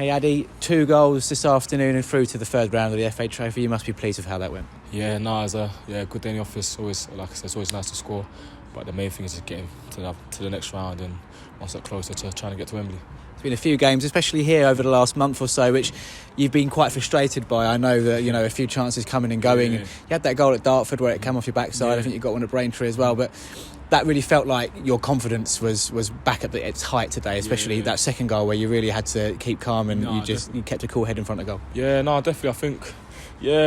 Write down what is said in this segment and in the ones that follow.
Hey Ade, 2 goals this afternoon and through to the third round of the FA Trophy. You must be pleased with how that went. Yeah, no, it's a good day in the office. Always, like I said, it's always nice to score. But the main thing is just getting to the next round and one step closer to trying to get to Wembley. It's been a few games, especially here over the last month or so, which you've been quite frustrated by. I know that, a few chances coming and going. Yeah. And you had that goal at Dartford where it came off your backside. Yeah. I think you got one at Braintree as well. But that really felt like your confidence was back at its height today, especially that second goal where you really had to keep calm and you kept a cool head in front of goal. Yeah, no, definitely. I think,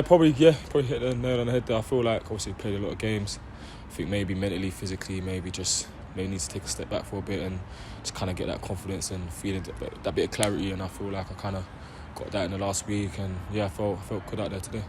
probably hit the nail on the head there. I feel like obviously played a lot of games. I think maybe mentally, physically, maybe need to take a step back for a bit and just kind of get that confidence and feeling that bit of clarity. And I feel like I kind of got that in the last week, and I felt good out there today.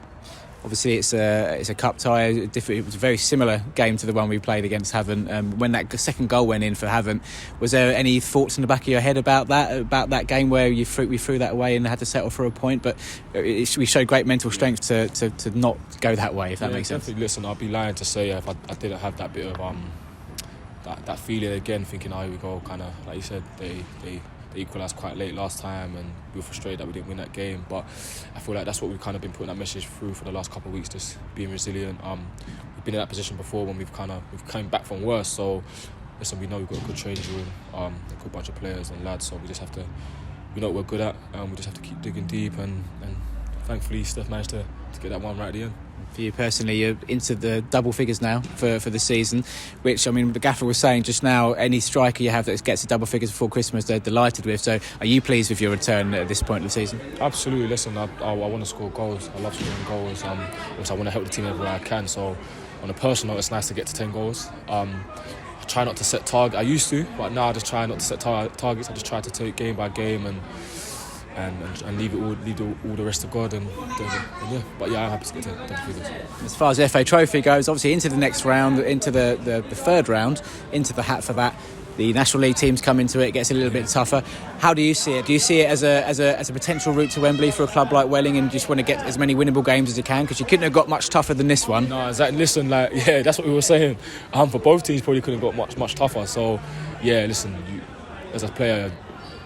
Obviously, it's a cup tie. It was a very similar game to the one we played against Havant. When that second goal went in for Havant, was there any thoughts in the back of your head about that game where we threw that away and had to settle for a point? But we showed great mental strength to not go that way, if that makes sense. Listen, I'd be lying to say if I didn't have that bit of that feeling again, thinking, here we go, kind of like you said, they equalised quite late last time and we were frustrated that we didn't win that game. But I feel like that's what we've kind of been putting that message through for the last couple of weeks, just being resilient. We've been in that position before when we've come back from worse. So listen, we know we've got a good training room, a good bunch of players and lads, so we just have to, we know what we're good at, and we just have to keep digging deep, and thankfully Steph managed to get that one right at the end. For you personally, you're into the double figures now for the season, which, the gaffer was saying just now, any striker you have that gets to double figures before Christmas, they're delighted with. So are you pleased with your return at this point of the season? Absolutely. Listen, I want to score goals. I love scoring goals. Also, I want to help the team everywhere I can. So on a personal note, it's nice to get to 10 goals. I try not to set targets. I used to, but now I just try not to set targets. I just try to take game by game and leave all the rest to God, but I'm happy to get to the figures. As far as the FA Trophy goes, obviously into the next round, into the third round, into the hat for that. The National League teams come into it gets a little bit tougher. How do you see it? Do you see it as a potential route to Wembley for a club like Welling, and just want to get as many winnable games as you can, because you couldn't have got much tougher than this one? No, exactly. Listen, that's what we were saying. For both teams, probably couldn't have got much tougher. So listen, as a player,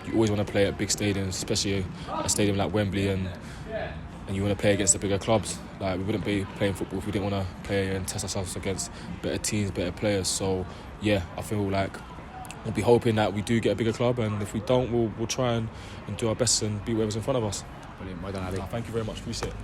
you always want to play at big stadiums, especially a stadium like Wembley, and you want to play against the bigger clubs. Like, we wouldn't be playing football if we didn't want to play and test ourselves against better teams, better players. So I feel like we'll be hoping that we do get a bigger club, and if we don't, we'll try and do our best and beat whoever's in front of us. Brilliant. Well done, Ade. Thank you very much. Appreciate it.